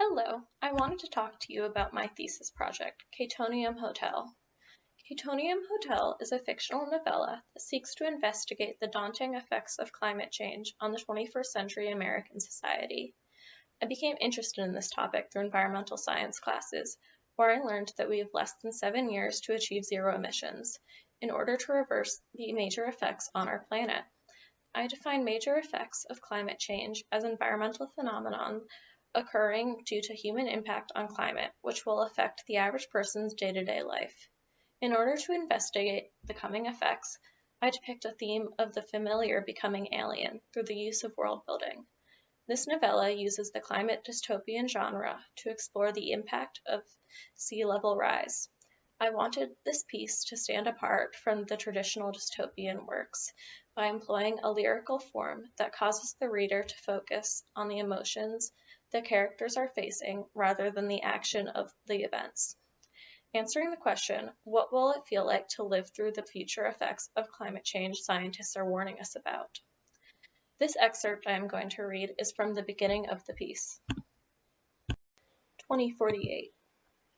Hello, I wanted to talk to you about my thesis project, Chaetomium Hotel. Chaetomium Hotel is a fictional novella that seeks to investigate the daunting effects of climate change on the 21st century American society. I became interested in this topic through environmental science classes, where I learned that we have less than 7 years to achieve zero emissions in order to reverse the major effects on our planet. I define major effects of climate change as environmental phenomenon occurring due to human impact on climate, which will affect the average person's day-to-day life. In order to investigate the coming effects, I depict a theme of the familiar becoming alien through the use of world building. This novella uses the climate dystopian genre to explore the impact of sea level rise. I wanted this piece to stand apart from the traditional dystopian works by employing a lyrical form that causes the reader to focus on the emotions the characters are facing rather than the action of the events. Answering the question, what will it feel like to live through the future effects of climate change scientists are warning us about? This excerpt I am going to read is from the beginning of the piece. 2048.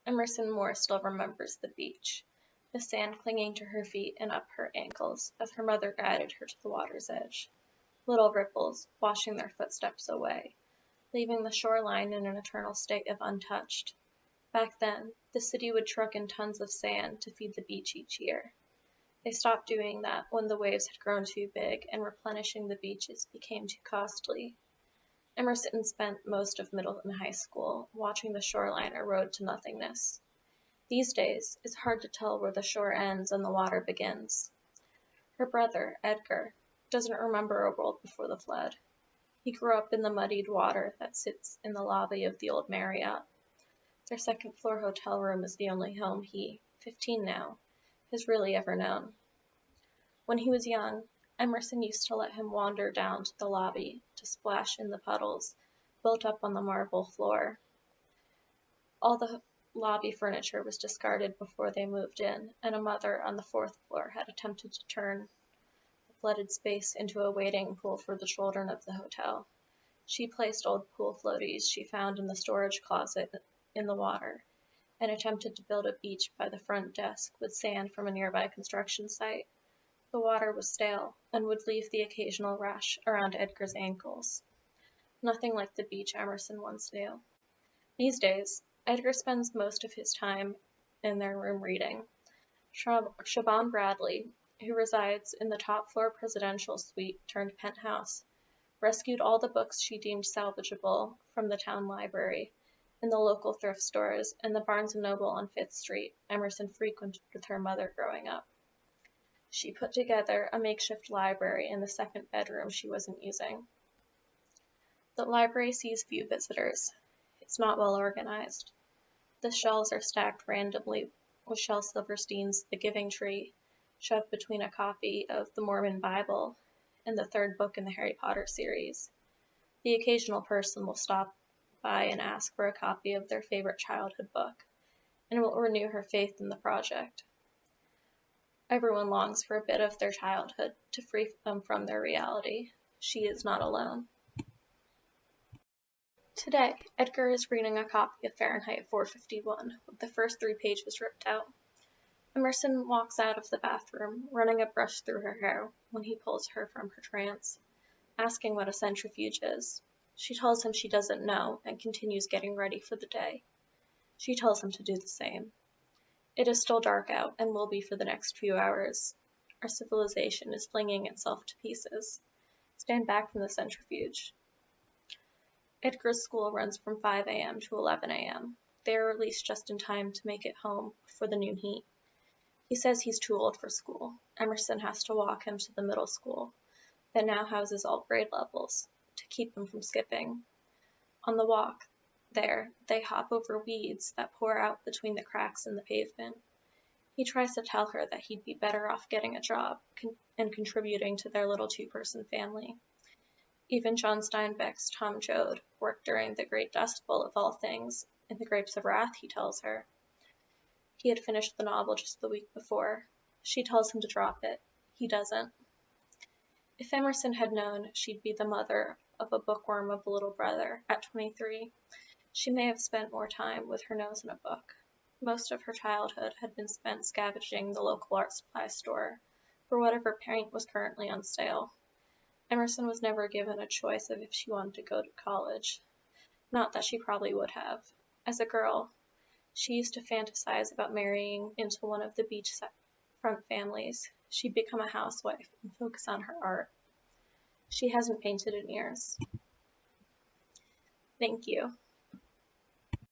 Emerson Moore still remembers the beach, the sand clinging to her feet and up her ankles as her mother guided her to the water's edge. Little ripples, washing their footsteps away, leaving the shoreline in an eternal state of untouched. Back then, the city would truck in tons of sand to feed the beach each year. They stopped doing that when the waves had grown too big and replenishing the beaches became too costly. Emerson spent most of middle and high school watching the shoreline erode to nothingness. These days, it's hard to tell where the shore ends and the water begins. Her brother, Edgar, doesn't remember a world before the flood. He grew up in the muddied water that sits in the lobby of the old Marriott. Their second-floor hotel room is the only home he, 15 now, has really ever known. When he was young, Emerson used to let him wander down to the lobby to splash in the puddles built up on the marble floor. All the lobby furniture was discarded before they moved in, and a mother on the 4th floor had attempted to turn the flooded space into a wading pool for the children of the hotel. She placed old pool floaties she found in the storage closet in the water, and attempted to build a beach by the front desk with sand from a nearby construction site. The water was stale and would leave the occasional rash around Edgar's ankles. Nothing like the beach Emerson once knew. These days, Edgar spends most of his time in their room reading. Siobhan Bradley, who resides in the top-floor presidential suite turned penthouse, rescued all the books she deemed salvageable from the town library in the local thrift stores and the Barnes & Noble on 5th Street Emerson frequented with her mother growing up. She put together a makeshift library in the second bedroom she wasn't using. The library sees few visitors. It's not well organized. The shelves are stacked randomly with Shel Silverstein's The Giving Tree shoved between a copy of the Mormon Bible and the third book in the Harry Potter series. The occasional person will stop by and ask for a copy of their favorite childhood book, and will renew her faith in the project. Everyone longs for a bit of their childhood to free them from their reality. She is not alone. Today, Edgar is reading a copy of Fahrenheit 451, with the first 3 pages ripped out. Emerson walks out of the bathroom, running a brush through her hair when he pulls her from her trance, asking what a centrifuge is. She tells him she doesn't know and continues getting ready for the day. She tells him to do the same. It is still dark out and will be for the next few hours. Our civilization is flinging itself to pieces. Stand back from the centrifuge. Edgar's school runs from 5 a.m. to 11 a.m. They are released just in time to make it home before the noon heat. He says he's too old for school. Emerson has to walk him to the middle school that now houses all grade levels to keep him from skipping. On the walk there, they hop over weeds that pour out between the cracks in the pavement. He tries to tell her that he'd be better off getting a job and contributing to their little 2-person family. Even John Steinbeck's Tom Joad worked during the Great Dust Bowl of all things, in The Grapes of Wrath, he tells her. He had finished the novel just the week before. She tells him to drop it. He doesn't. If Emerson had known she'd be the mother of a bookworm of a little brother at 23, She may have spent more time with her nose in a book. Most of her childhood had been spent scavenging the local art supply store for whatever paint was currently on sale. Emerson was never given a choice of if she wanted to go to college. Not that she probably would have. As a girl, she used to fantasize about marrying into one of the beachfront families. She'd become a housewife and focus on her art. She hasn't painted in years. Thank you.